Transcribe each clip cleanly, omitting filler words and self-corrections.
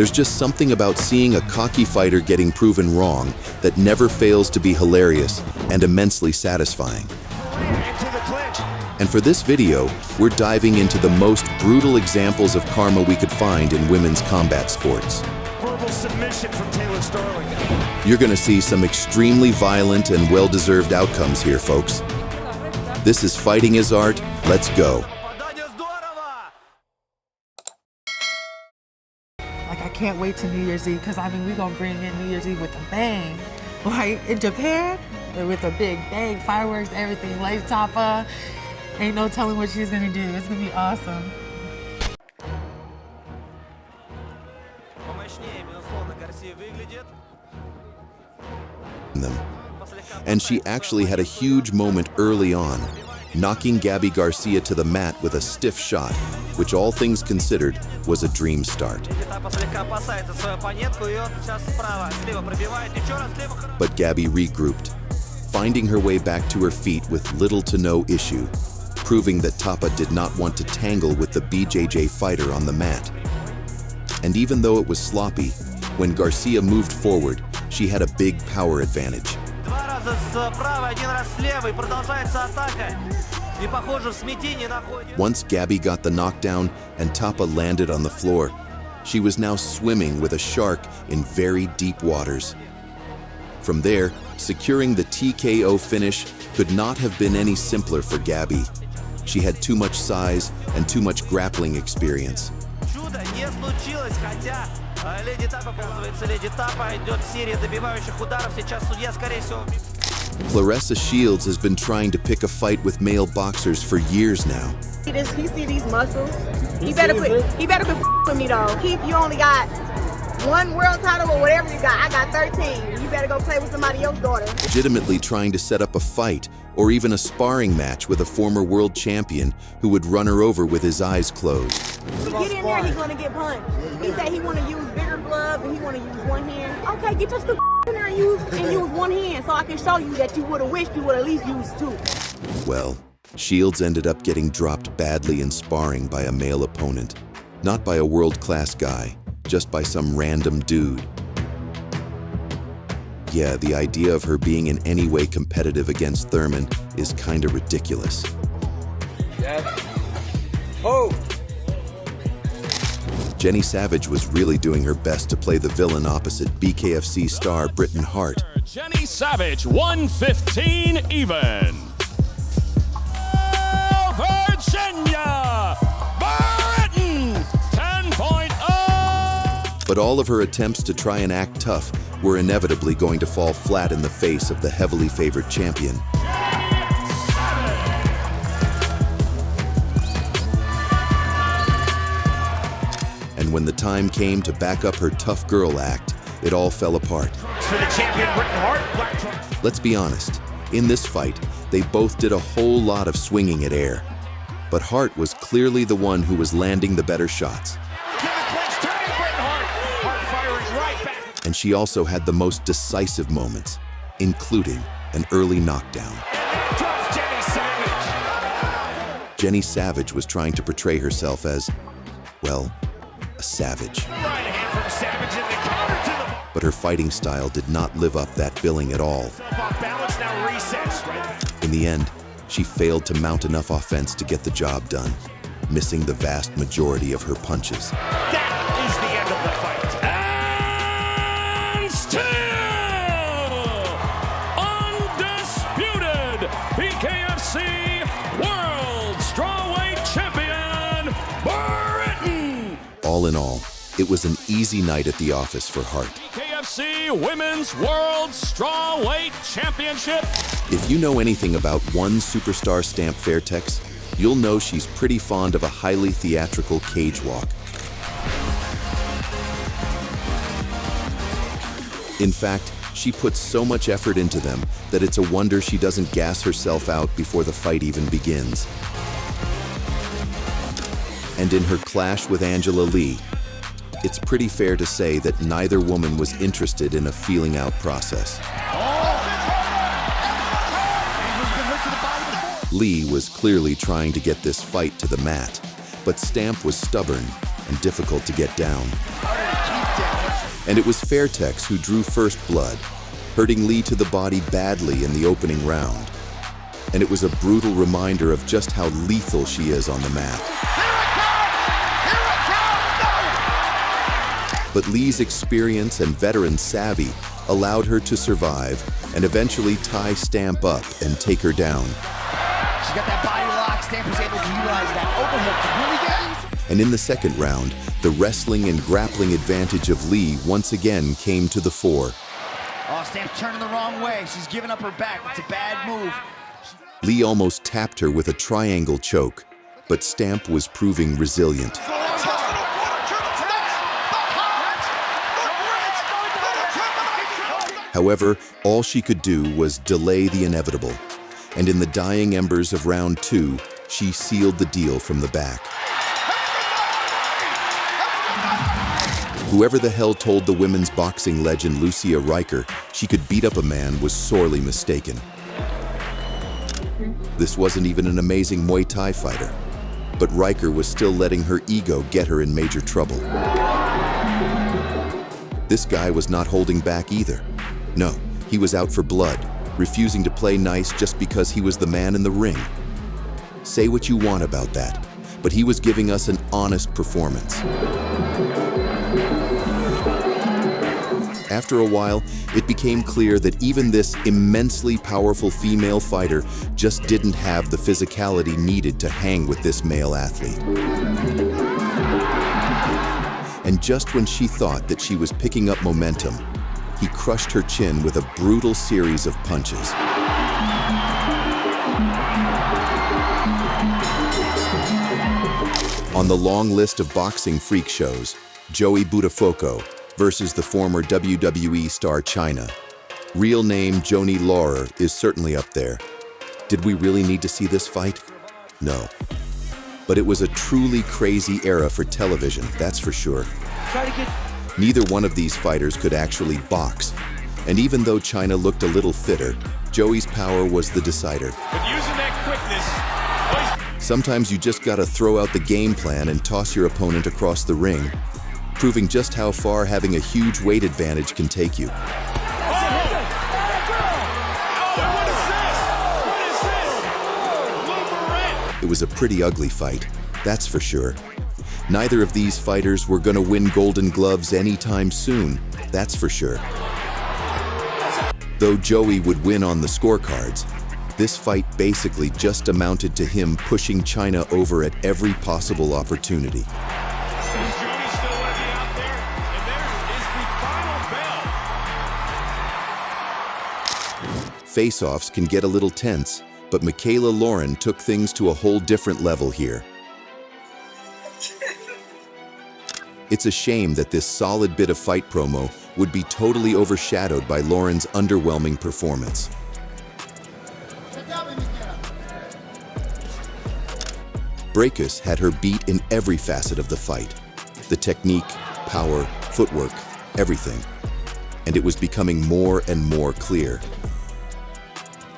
There's just something about seeing a cocky fighter getting proven wrong that never fails to be hilarious and immensely satisfying. And for this video, we're diving into the most brutal examples of karma we could find in women's combat sports. Verbal submission from Taylor Starling. You're gonna see some extremely violent and well-deserved outcomes here, folks. This is Fighting is Art. Let's go. I can't wait to New Year's Eve because we're gonna bring in New Year's Eve with a bang. Like in Japan, with a big bang, fireworks, everything. Lady Tapa, ain't no telling what she's gonna do. It's gonna be awesome. And she actually had a huge moment early on, knocking Garcia to the mat with a stiff shot, which all things considered was a dream start. But Gabby regrouped, finding her way back to her feet with little to no issue, proving that Tapa did not want to tangle with the BJJ fighter on the mat. And even though it was sloppy, when Garcia moved forward, she had a big power advantage. Once Gabby got the knockdown and Tapa landed on the floor, she was now swimming with a shark in very deep waters. From there, securing the TKO finish could not have been any simpler for Gabby. She had too much size and too much grappling experience. Claressa Shields has been trying to pick a fight with male boxers for years now. He see these muscles. He better quit with me though. You only got one world title or whatever you got. I got 13. You better go play with somebody else's daughter. Legitimately trying to set up a fight or even a sparring match with a former world champion who would run her over with his eyes closed. If he get in there, he's gonna get punched. He said he want to use bigger gloves and he want to use one hand. Okay, get your stupid in there and use one hand so I can show you that you would have wished you would at least use two. Well, Shields ended up getting dropped badly in sparring by a male opponent. Not by a world-class guy, just by some random dude. Yeah, the idea of her being in any way competitive against Thurman is kinda ridiculous. Oh! Jenny Savage was really doing her best to play the villain opposite BKFC star Britain Hart. Jenny Savage, 115 even. Oh, Virginia! Britain, 10.0! But all of her attempts to try and act tough were inevitably going to fall flat in the face of the heavily favored champion. And when the time came to back up her tough girl act, it all fell apart. For the champion, Britain Hart. Let's be honest, in this fight, they both did a whole lot of swinging at air. But Hart was clearly the one who was landing the better shots. And she also had the most decisive moments, including an early knockdown. Jenny Savage was trying to portray herself as, well, a savage. But her fighting style did not live up that billing at all. In the end, she failed to mount enough offense to get the job done, missing the vast majority of her punches. That is the end of the fight. Undisputed BKFC World Strawweight Champion, Britain! All in all, it was an easy night at the office for Hart. BKFC Women's World Strawweight Championship. If you know anything about one superstar Stamp Fairtex, you'll know she's pretty fond of a highly theatrical cage walk. In fact, she puts so much effort into them that it's a wonder she doesn't gas herself out before the fight even begins. And in her clash with Angela Lee, it's pretty fair to say that neither woman was interested in a feeling out process. Lee was clearly trying to get this fight to the mat, but Stamp was stubborn and difficult to get down. And it was Fairtex who drew first blood, hurting Lee to the body badly in the opening round. And it was a brutal reminder of just how lethal she is on the mat. But Lee's experience and veteran savvy allowed her to survive and eventually tie Stamp up and take her down. She got that body lock. Stamp was able to utilize that overhook to really get. And in the second round, the wrestling and grappling advantage of Lee once again came to the fore. Oh, Stamp's turning the wrong way. She's giving up her back. It's a bad move. Lee almost tapped her with a triangle choke, but Stamp was proving resilient. However, all she could do was delay the inevitable, and in the dying embers of round 2, she sealed the deal from the back. Whoever the hell told the women's boxing legend Lucia Riker she could beat up a man was sorely mistaken. This wasn't even an amazing Muay Thai fighter, but Riker was still letting her ego get her in major trouble. This guy was not holding back either. No, he was out for blood, refusing to play nice just because he was the man in the ring. Say what you want about that, but he was giving us an honest performance. After a while, it became clear that even this immensely powerful female fighter just didn't have the physicality needed to hang with this male athlete. And just when she thought that she was picking up momentum, he crushed her chin with a brutal series of punches. On the long list of boxing freak shows, Joey Budapokco versus the former WWE star Chyna. Real name Joanie Laurer is certainly up there. Did we really need to see this fight? No. But it was a truly crazy era for television, that's for sure. Neither one of these fighters could actually box, and even though Chyna looked a little fitter, Joey's power was the decider. But using that quickness. Sometimes you just gotta throw out the game plan and toss your opponent across the ring, proving just how far having a huge weight advantage can take you. It was a pretty ugly fight, that's for sure. Neither of these fighters were gonna win Golden Gloves anytime soon, that's for sure. Though Joey would win on the scorecards, this fight basically just amounted to him pushing Chyna over at every possible opportunity. Face-offs can get a little tense, but Michaela Lauren took things to a whole different level here. It's a shame that this solid bit of fight promo would be totally overshadowed by Lauren's underwhelming performance. Breakus had her beat in every facet of the fight. The technique, power, footwork, everything. And it was becoming more and more clear.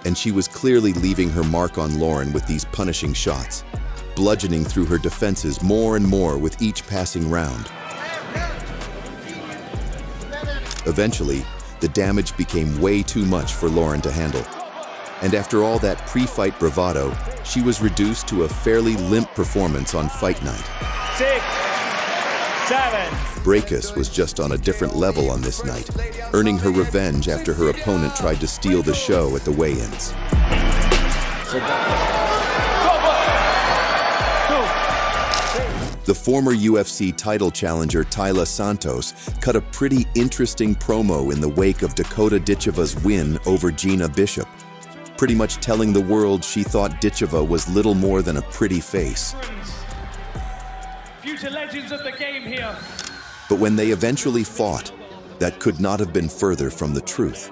And she was clearly leaving her mark on Lauren with these punishing shots, bludgeoning through her defenses more and more with each passing round. Eventually, the damage became way too much for Lauren to handle. And after all that pre-fight bravado, she was reduced to a fairly limp performance on fight night. 6, 7. Breakus was just on a different level on this night, earning her revenge after her opponent tried to steal the show at the weigh-ins. The former UFC title challenger Taila Santos cut a pretty interesting promo in the wake of Dakota Ditcheva's win over Gina Bishop, pretty much telling the world she thought Ditcheva was little more than a pretty face. Future legends of the game here. But when they eventually fought, that could not have been further from the truth.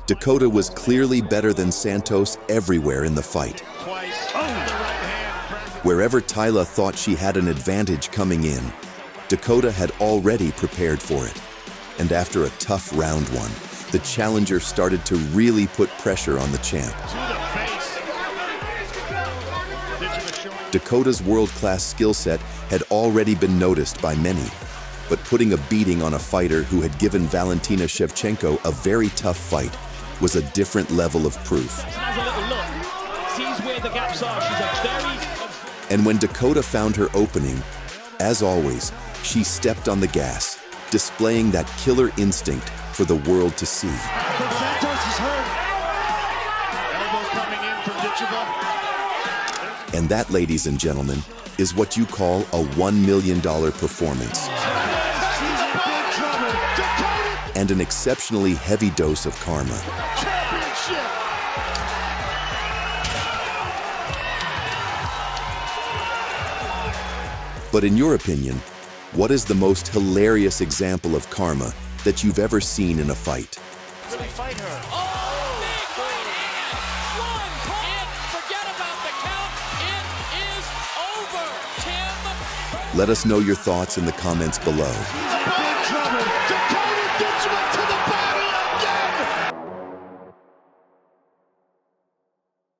Dakota was clearly better than Santos everywhere in the fight. Wherever Taila thought she had an advantage coming in, Dakota had already prepared for it. And after a tough round one, the challenger started to really put pressure on the champ. Dakota's world-class skill set had already been noticed by many, but putting a beating on a fighter who had given Valentina Shevchenko a very tough fight was a different level of proof. Has a little look, sees where the gaps are. She's a very... And when Dakota found her opening, as always, she stepped on the gas, displaying that killer instinct for the world to see. Santos is hurt. Elbow coming in from Diva. And that, ladies and gentlemen, is what you call a $1 million performance. And an exceptionally heavy dose of karma. But in your opinion, what is the most hilarious example of karma that you've ever seen in a fight? Really fight her. Oh, big right hand. Forget about the count. It is over, Tim. Let us know your thoughts in the comments below. Big trouble. Dakota gets one to the back.